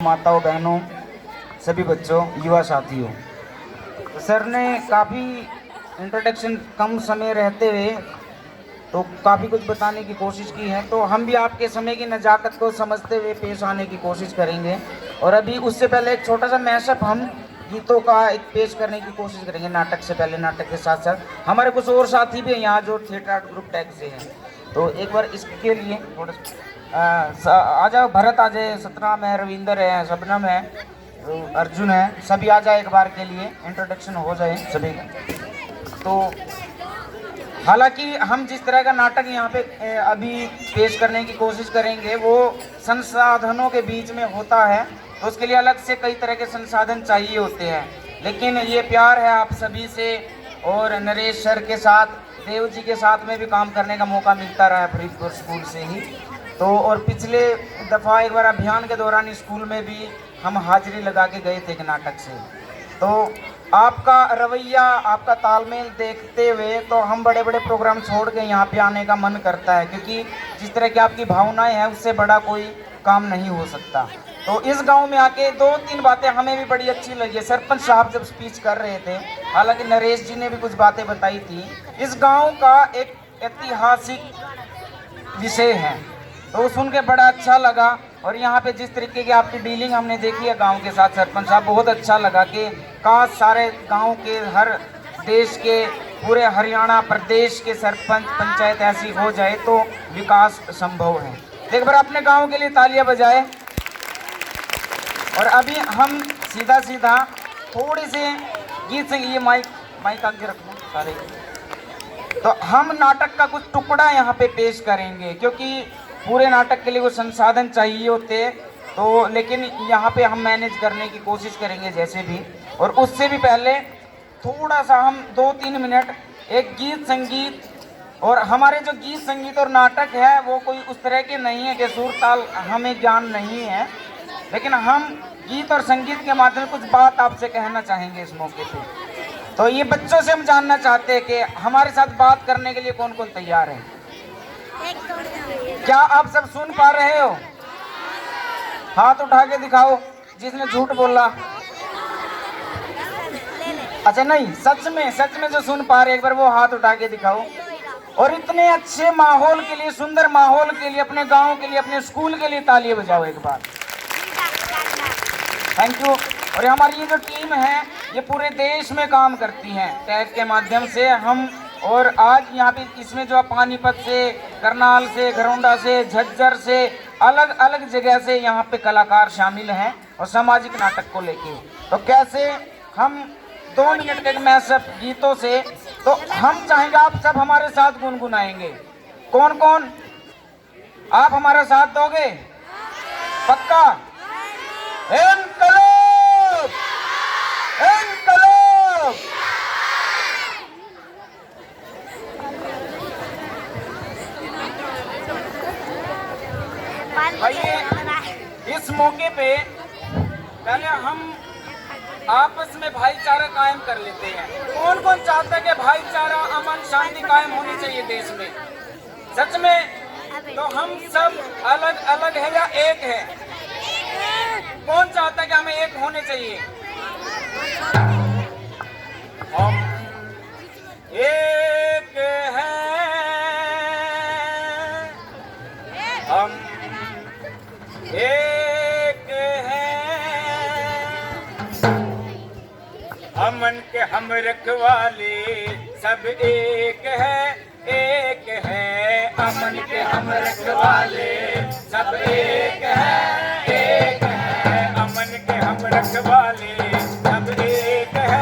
माताओं, बहनों, सभी बच्चों, युवा साथियों, तो सर ने काफ़ी इंट्रोडक्शन कम समय रहते हुए तो काफ़ी कुछ बताने की कोशिश की है। तो हम भी आपके समय की नज़ाकत को समझते हुए पेश आने की कोशिश करेंगे। और अभी उससे पहले एक छोटा सा मैशअप हम गीतों का एक पेश करने की कोशिश करेंगे। नाटक से पहले, नाटक के साथ साथ हमारे कुछ और साथी भी हैं यहाँ जो थिएटर आर्ट ग्रुप टैग से हैं। तो एक बार इसके लिए थोड़ा आ जाओ, भरत आ जाए, सतनाम है, रविंदर है, शबनम है, अर्जुन है, सभी आ जाए एक बार के लिए, इंट्रोडक्शन हो जाए सभी का। तो हालांकि हम जिस तरह का नाटक यहाँ पे अभी पेश करने की कोशिश करेंगे वो संसाधनों के बीच में होता है, तो उसके लिए अलग से कई तरह के संसाधन चाहिए होते हैं। लेकिन ये प्यार है आप सभी से, और नरेश सर के साथ, देव जी के साथ में भी काम करने का मौका मिलता रहा है फरीदपुर स्कूल से ही। तो और पिछले दफ़ा एक बार अभियान के दौरान स्कूल में भी हम हाजिरी लगा के गए थे एक नाटक से। तो आपका रवैया, आपका तालमेल देखते हुए तो हम बड़े बड़े प्रोग्राम छोड़ के यहाँ पे आने का मन करता है, क्योंकि जिस तरह की आपकी भावनाएं हैं उससे बड़ा कोई काम नहीं हो सकता। तो इस गांव में आके दो तीन बातें हमें भी बड़ी अच्छी लगी। सरपंच साहब जब स्पीच कर रहे थे, हालांकि नरेश जी ने भी कुछ बातें बताई थी, इस गाँव का एक ऐतिहासिक विषय है, तो सुन के बड़ा अच्छा लगा। और यहाँ पे जिस तरीके की आपकी डीलिंग हमने देखी है गांव के साथ, सरपंच साहब, बहुत अच्छा लगा कि काश सारे गांव के, हर देश के, पूरे हरियाणा प्रदेश के सरपंच पंचायत ऐसी हो जाए तो विकास संभव है। एक बार अपने गांव के लिए तालियां बजाए। और अभी हम सीधा सीधा थोड़ी से गीत संगीत, ये माइक आगे रखो सारे, तो हम नाटक का कुछ टुकड़ा यहाँ पे पेश करेंगे, क्योंकि पूरे नाटक के लिए वो संसाधन चाहिए होते, तो लेकिन यहाँ पे हम मैनेज करने की कोशिश करेंगे जैसे भी। और उससे भी पहले थोड़ा सा हम 2-3 मिनट एक गीत संगीत, और हमारे जो गीत संगीत और नाटक है वो कोई उस तरह के नहीं है कि सुर ताल हमें ज्ञान नहीं है, लेकिन हम गीत और संगीत के माध्यम से कुछ बात आपसे कहना चाहेंगे इस मौके पे। तो ये बच्चों से हम जानना चाहते हैं कि हमारे साथ बात करने के लिए कौन कौन तैयार है। क्या आप सब सुन पा रहे हो? हाथ उठा के दिखाओ जिसने झूठ बोला। अच्छा नहीं, सच में जो सुन पा रहे एक बार वो हाथ उठा के दिखाओ। और इतने अच्छे माहौल के लिए, सुंदर माहौल के लिए, अपने गांव के लिए, अपने स्कूल के लिए तालियां बजाओ एक बार। Thank you. और हमारी ये जो टीम है ये पूरे देश में काम करती है टैग के माध्यम से हम। और आज यहाँ पे इसमें जो पानीपत से, करनाल से, घरौंडा से, झज्जर से, अलग अलग जगह से यहाँ पे कलाकार शामिल हैं और सामाजिक नाटक को लेके। तो कैसे हम 2 मिनट के मैशअप गीतों से, तो हम चाहेंगे आप सब हमारे साथ गुनगुनाएंगे। कौन कौन आप हमारा साथ दोगे? पक्का? इनकलाब, इनकलाब। आइए इस मौके पे पहले हम आपस में भाईचारा कायम कर लेते हैं। कौन कौन चाहता है कि भाईचारा, अमन, शांति कायम होनी चाहिए देश में? सच में? तो हम सब अलग अलग है या एक है? कौन चाहता है कि हमें एक होने चाहिए? हम एक हैं, हम एक हैं, अमन के हम रखवाले सब एक है, एक है, अमन के हम रखवाले सब एक है, एक है, अमन के हम रखवाले सब एक है,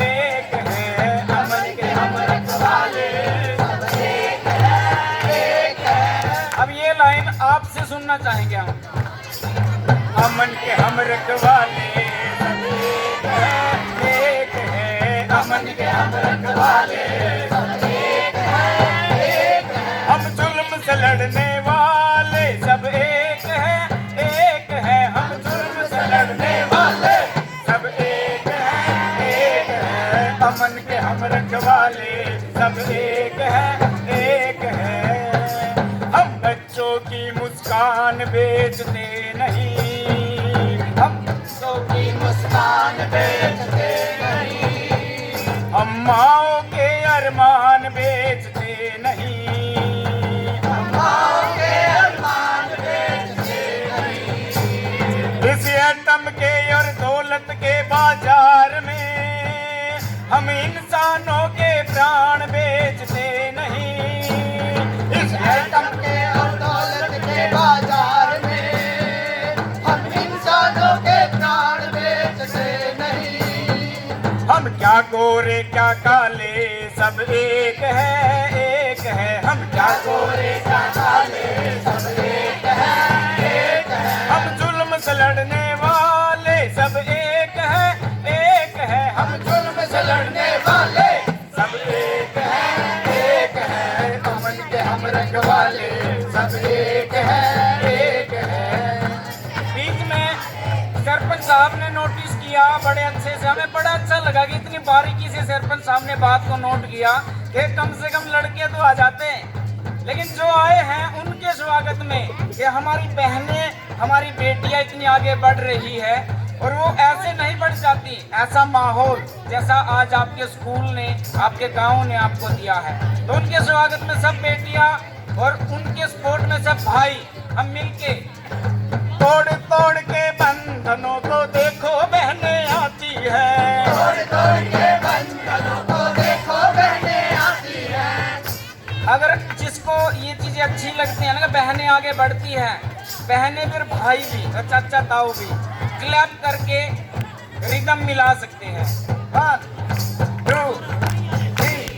एक है, अमन के हम रखवाले सब एक है, एक है। अब ये लाइन आपसे सुनना चाहेंगे हम। अमन के हम रखवाले सब एक है, एक है, अमन के हम रखवाले सब एक है, एक है, हम जुल्म से लड़ने वाले सब एक है, एक है, हम जुल्म से लड़ने वाले सब एक है, एक है, अमन के हम रखवाले सब एक है, एक है। हम बच्चों की मुस्कान बेचते नहीं, माओ के अरमान बेचते नहीं, माओ के अरमान बेचते नहीं। इस एटम के और दौलत के बाजार में हम इंसानों के प्राण बेचते नहीं। इस एटम के और दौलत के बाजार में हम इंसानों के प्राण बेचते नहीं। हम क्या गोरे क्या काले सब एक है, हम क्या गोरे क्या काले सब एक है। हम जुल्म से लड़ने वाले सब एक है, हम जुल्म से लड़ने वाले सब एक है। अमन के हम रखवाले सब एक है। बीच में सरपंच साहब ने नोटिस किया बड़े अच्छे से, हमें बड़ा अच्छा लगा कि इतनी बारीकी से सरपंच साहब ने बात को नोट किया कि कम से कम लड़के तो आ जाते हैं, लेकिन जो आए हैं उनके स्वागत में कि हमारी बहनें हमारी बेटियां इतनी आगे बढ़ रही है और वो ऐसे नहीं बढ़ जाती। ऐसा माहौल जैसा आज आपके स्कूल ने आपके गांव ने आपको दिया है, तो उनके स्वागत में सब बेटियां और उनके सपोर्ट में सब भाई हम मिलके तोड़ तोड़ के बंधनों को देखो बहनें आती है, तोड़ तोड़ के बंधनों को देखो बहनें आती है। अगर जिसको ये चीजें अच्छी लगती है ना, बहनें आगे बढ़ती हैं, बहनें फिर भाई भी और चाचा ताऊ भी क्लैप करके रिदम मिला सकते हैं। 1 2 3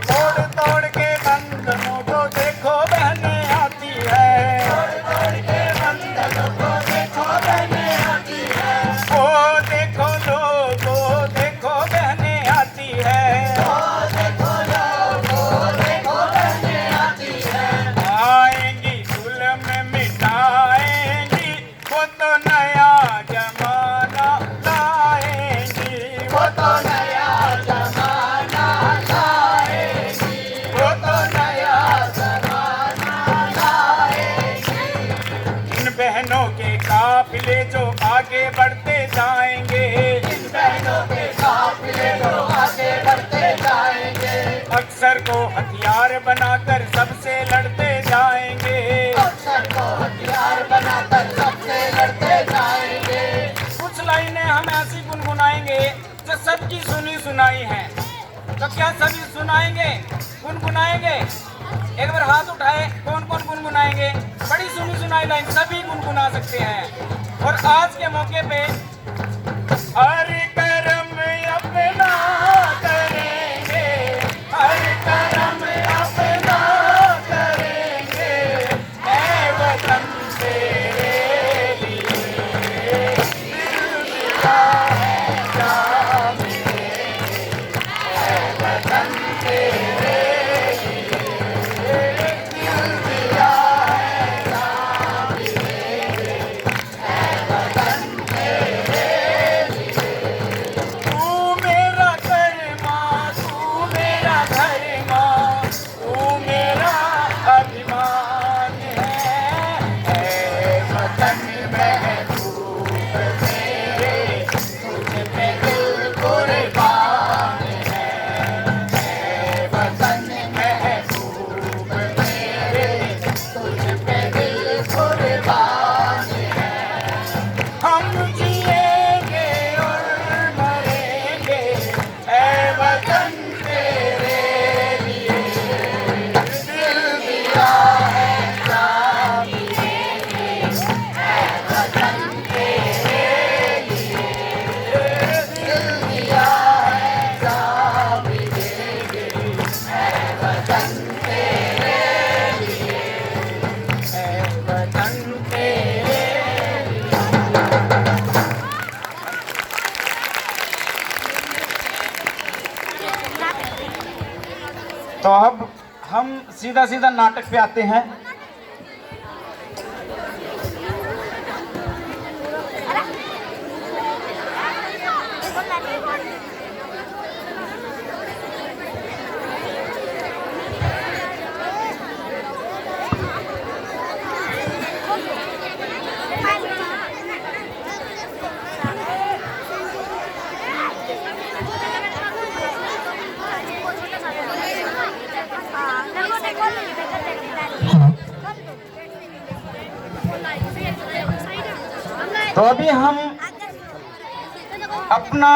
तोड़ तोड़ के बंधनों को देखो बहनें आती है, तोड़ तोड़ के बंधनों को देखो बहनें आती है। ओ देखो लोगो देखो बहनें आती है, ओ देखो लोगो देखो बहनें आती है। आएंगी जुल्म मिटाएंगी वो तो नया जमाना लाएंगी, वो तो नया जमाना लाएगी, वो तो नया जमाना लाएगी। इन बहनों के काफिले जो आगे बढ़ते जाएंगे, इन बहनों के काफिले जो आगे बढ़ते जाएंगे। अक्सर को हथियार बनाकर सबसे लड़ते जाएंगे, अक्सर को हथियार बनाकर सबसे लड़ते जाएंगे। कुछ लाइनें हम ऐसी गुनगुनाएंगे जो सबकी सुनी सुनाई है, तो क्या सभी सुनाएंगे गुनगुनाएंगे? एक बार हाथ उठाए, कौन कौन गुनगुनाएंगे? बड़ी सुनी सुनाई लाइन सभी गुनगुना सकते हैं। और आज के मौके पे हर कर्म अपना करेंगे, हर कर्म अपना करेंगे, ऐ वतन तेरे लिए दिल दिया है जान देंगे, ऐ वतन तेरे लिए दिल दिया है जान देंगे, ऐ वतन तेरे लिए। तू मेरा कर्मा, तू मेरा धर्मा, तू मेरा अभिमान है, ऐ वतन महबूब तेरे तुझ पे दिल कुर्बान है, ऐ वतन महबूब तेरे तुझ पे दिल कुर्बान है। हम जिएंगे और मरेंगे, ऐ वतन तेरे लिए दिल दिया है जान देंगे, ऐ वतन तेरे लिए दिल दिया है जान देंगे, ऐ वतन तेरे लिए, ऐ वतन तेरे लिए। तो अब हम सीधा सीधा नाटक पे आते हैं। तो अभी हम अपना